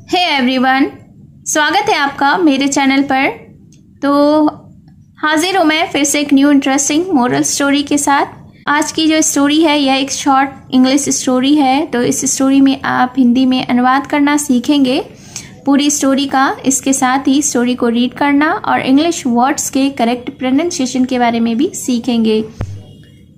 Hey everyone, स्वागत है आपका मेरे चैनल पर। तो हाजिर हूँ मैं फिर से एक न्यू इंटरेस्टिंग मोरल स्टोरी के साथ। आज की जो स्टोरी है यह एक शॉर्ट इंग्लिश स्टोरी है। तो इस स्टोरी में आप हिंदी में अनुवाद करना सीखेंगे पूरी स्टोरी का। इसके साथ ही स्टोरी को रीड करना और इंग्लिश वर्ड्स के करेक्ट प्रोनाउंसिएशन के बारे में भी सीखेंगे।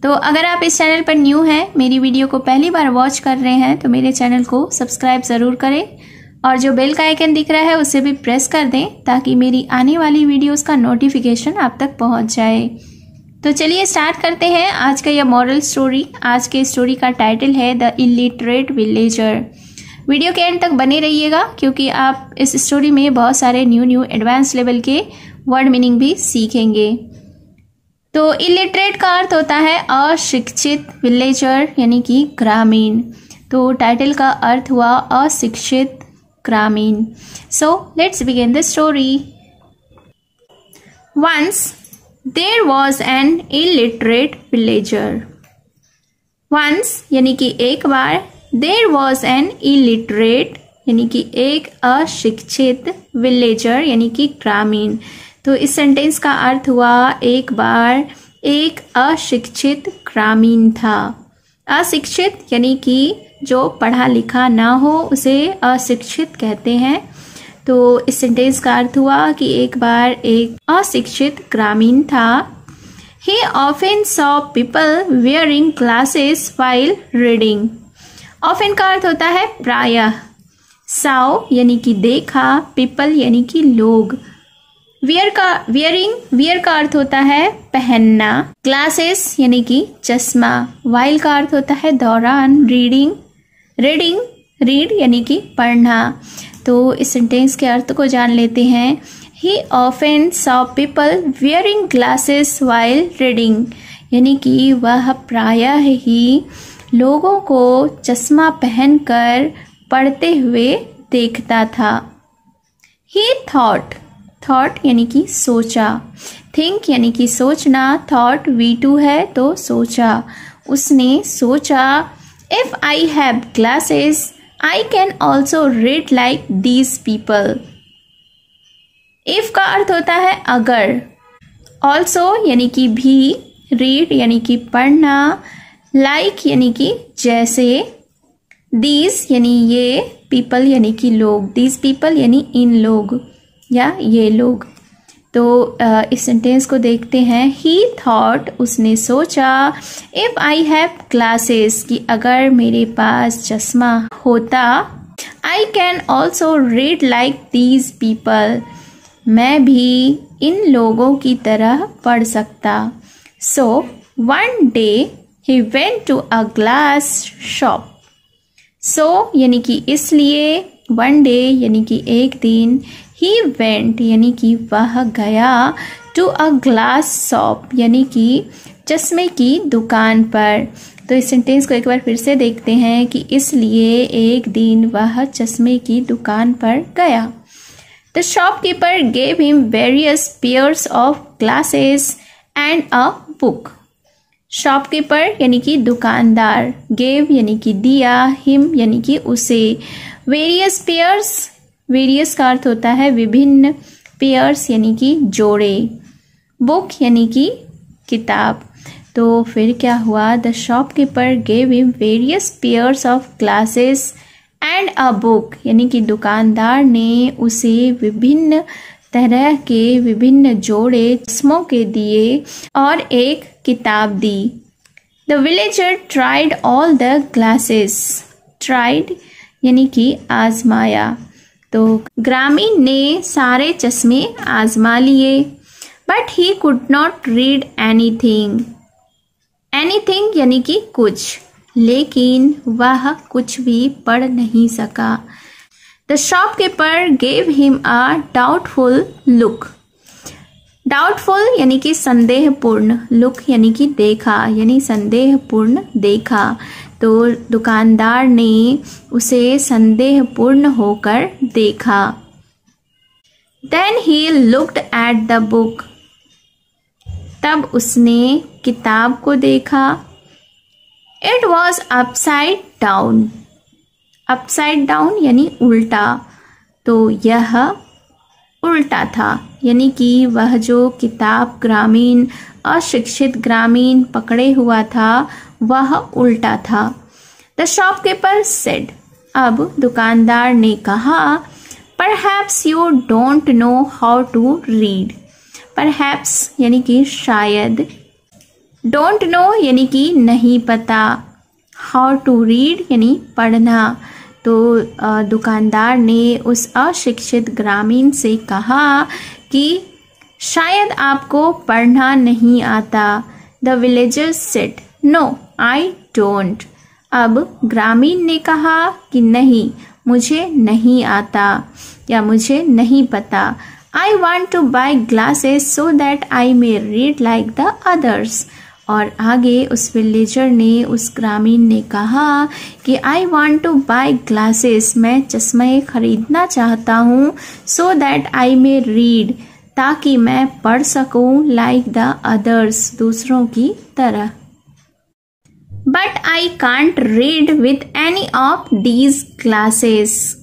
तो अगर आप इस चैनल पर न्यू हैं, मेरी वीडियो को पहली बार वॉच कर रहे हैं, तो मेरे चैनल को सब्सक्राइब ज़रूर करें और जो बेल का आइकन दिख रहा है उसे भी प्रेस कर दें ताकि मेरी आने वाली वीडियोस का नोटिफिकेशन आप तक पहुंच जाए। तो चलिए स्टार्ट करते हैं आज का यह मॉरल स्टोरी। आज के स्टोरी का टाइटल है द इलिटरेट विलेजर। वीडियो के एंड तक बने रहिएगा क्योंकि आप इस स्टोरी में बहुत सारे न्यू एडवांस लेवल के वर्ड मीनिंग भी सीखेंगे। तो इलिटरेट का अर्थ होता है अशिक्षित, विलेजर यानी कि ग्रामीण। तो टाइटल का अर्थ हुआ अशिक्षित ग्रामीण। So let's begin the story. Once there was an illiterate villager. Once यानी कि एक बार, there was an illiterate यानी कि एक अशिक्षित, villager यानी कि ग्रामीण। तो इस सेंटेंस का अर्थ हुआ एक बार एक अशिक्षित ग्रामीण था। अशिक्षित यानी कि जो पढ़ा लिखा ना हो उसे अशिक्षित कहते हैं। तो इस सेंटेंस का अर्थ हुआ कि एक बार एक अशिक्षित ग्रामीण था। He often saw people wearing glasses while reading. Often का अर्थ होता है प्रायः। saw यानी कि देखा, people यानी कि लोग। wear का अर्थ होता है पहनना। glasses यानी कि चश्मा। while का अर्थ होता है दौरान। रीड यानी कि पढ़ना। तो इस सेंटेंस के अर्थ को जान लेते हैं। He often saw people wearing glasses while reading यानी कि वह प्रायः ही लोगों को चश्मा पहनकर पढ़ते हुए देखता था। He thought यानी कि सोचा। think यानी कि सोचना। thought V2 है तो सोचा। उसने सोचा If I have glasses, I can also read like these people. If का अर्थ होता है अगर। Also यानी कि भी। read यानी कि पढ़ना। like यानी कि जैसे। these यानी ये। people यानी कि लोग। these people यानी इन लोग या ये लोग। तो इस सेंटेंस को देखते हैं। He thought उसने सोचा If I have glasses कि अगर मेरे पास चश्मा होता I can also read like these people मैं भी इन लोगों की तरह पढ़ सकता। So one day he went to a glass shop. So यानी कि इसलिए, one day यानी कि एक दिन, He went यानी कि वह गया to a glass shop यानी कि चश्मे की दुकान पर। तो इस सेंटेंस को एक बार फिर से देखते हैं कि इसलिए एक दिन वह चश्मे की दुकान पर गया। The shopkeeper gave him various pairs of glasses and a book. Shopkeeper यानी कि दुकानदार। gave यानी कि दिया। him यानी कि उसे। various pairs वेरियस का अर्थ होता है विभिन्न। पेयर्स यानी कि जोड़े। बुक यानी कि किताब। तो फिर क्या हुआ? The shopkeeper gave him various pairs of glasses and a book यानी कि दुकानदार ने उसे विभिन्न तरह के विभिन्न जोड़े चश्मों के दिए और एक किताब दी। The villager tried all the glasses. Tried यानी कि आजमाया। तो ग्रामीण ने सारे चश्मे आजमा लिए। But he could not read anything यानी कि कुछ, लेकिन वह कुछ भी पढ़ नहीं सका। The shopkeeper gave him a doubtful look. Doubtful यानी कि संदेहपूर्ण। लुक यानी कि देखा, यानी संदेहपूर्ण देखा। तो दुकानदार ने उसे संदेहपूर्ण होकर देखा। Then he looked at the book. तब उसने किताब को देखा। It was upside down. Upside down यानी उल्टा। तो यह उल्टा था, यानी कि वह जो किताब ग्रामीण अशिक्षित ग्रामीण पकड़े हुआ था वह उल्टा था। द शॉपकीपर सेड, अब दुकानदार ने कहा, perhaps you don't know how to read. Perhaps यानी कि शायद, डोंट नो यानी कि नहीं पता, हाउ टू रीड यानी पढ़ना। तो दुकानदार ने उस अशिक्षित ग्रामीण से कहा कि शायद आपको पढ़ना नहीं आता। The villager said, no I don't. अब ग्रामीण ने कहा कि नहीं, मुझे नहीं आता या मुझे नहीं पता। I want two by glasses so that I may read like the others. और आगे उस विलेजर ने, उस ग्रामीण ने कहा कि I want two by glasses, मैं चश्मे खरीदना चाहता हूँ, so that I may read, ताकि मैं पढ़ सकूँ, लाइक द अदर्स, दूसरों की तरह। But I can't read with any of these glasses,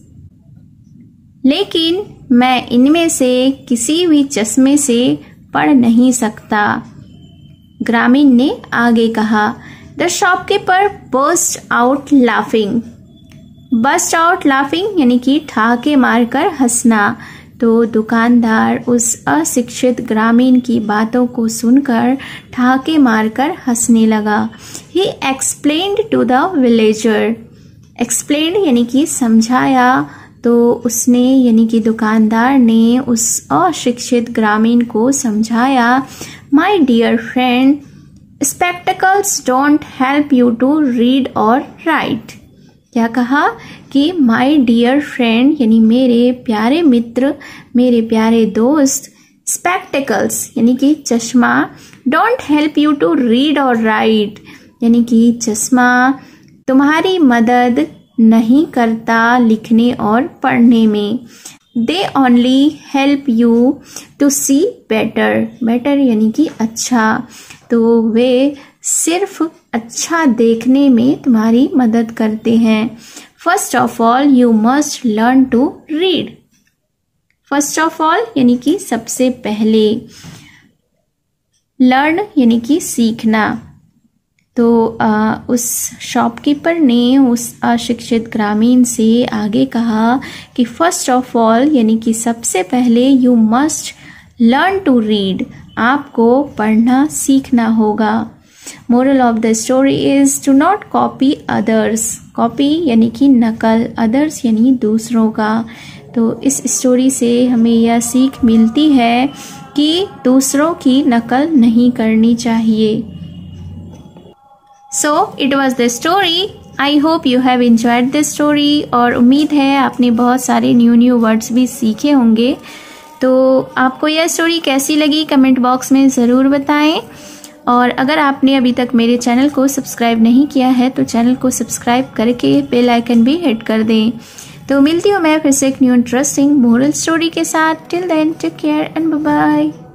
लेकिन मैं इनमें से किसी भी चश्मे से पढ़ नहीं सकता। ग्रामीण ने आगे कहा। The shopkeeper burst out laughing. Burst out laughing यानी कि ठहाके मारकर हंसना। तो दुकानदार उस अशिक्षित ग्रामीण की बातों को सुनकर ठहाके मारकर हंसने लगा। He explained to the villager. Explained यानी कि समझाया। तो उसने यानी कि दुकानदार ने उस अशिक्षित ग्रामीण को समझाया, my dear friend, spectacles don't help you to read और राइट। क्या कहा कि माई डियर फ्रेंड यानी मेरे प्यारे मित्र, मेरे प्यारे दोस्त, स्पेक्टिकल्स यानी कि चश्मा, don't help you to read और राइट यानी कि चश्मा तुम्हारी मदद नहीं करता लिखने और पढ़ने में। They only help you to see better. Better यानी कि अच्छा। तो वे सिर्फ अच्छा देखने में तुम्हारी मदद करते हैं। First of all you must learn to read. First of all यानी कि सबसे पहले, लर्न यानी कि सीखना। तो उस शॉपकीपर ने उस अशिक्षित ग्रामीण से आगे कहा कि फर्स्ट ऑफ ऑल यानी कि सबसे पहले you must learn to read, आपको पढ़ना सीखना होगा। Moral of the story is to not copy others. Copy यानी कि नकल, अदर्स यानी दूसरों का। तो इस स्टोरी से हमें यह सीख मिलती है कि दूसरों की नकल नहीं करनी चाहिए। So it was the story. I hope you have enjoyed this story और उम्मीद है आपने बहुत सारे न्यू वर्ड्स भी सीखे होंगे। तो आपको यह स्टोरी कैसी लगी कमेंट बॉक्स में ज़रूर बताएं। और अगर आपने अभी तक मेरे चैनल को सब्सक्राइब नहीं किया है तो चैनल को सब्सक्राइब करके बेल आइकन भी हिट कर दें। तो मिलती हूँ मैं फिर से एक न्यू इंटरेस्टिंग मोरल स्टोरी के साथ। Till then take care and bye bye.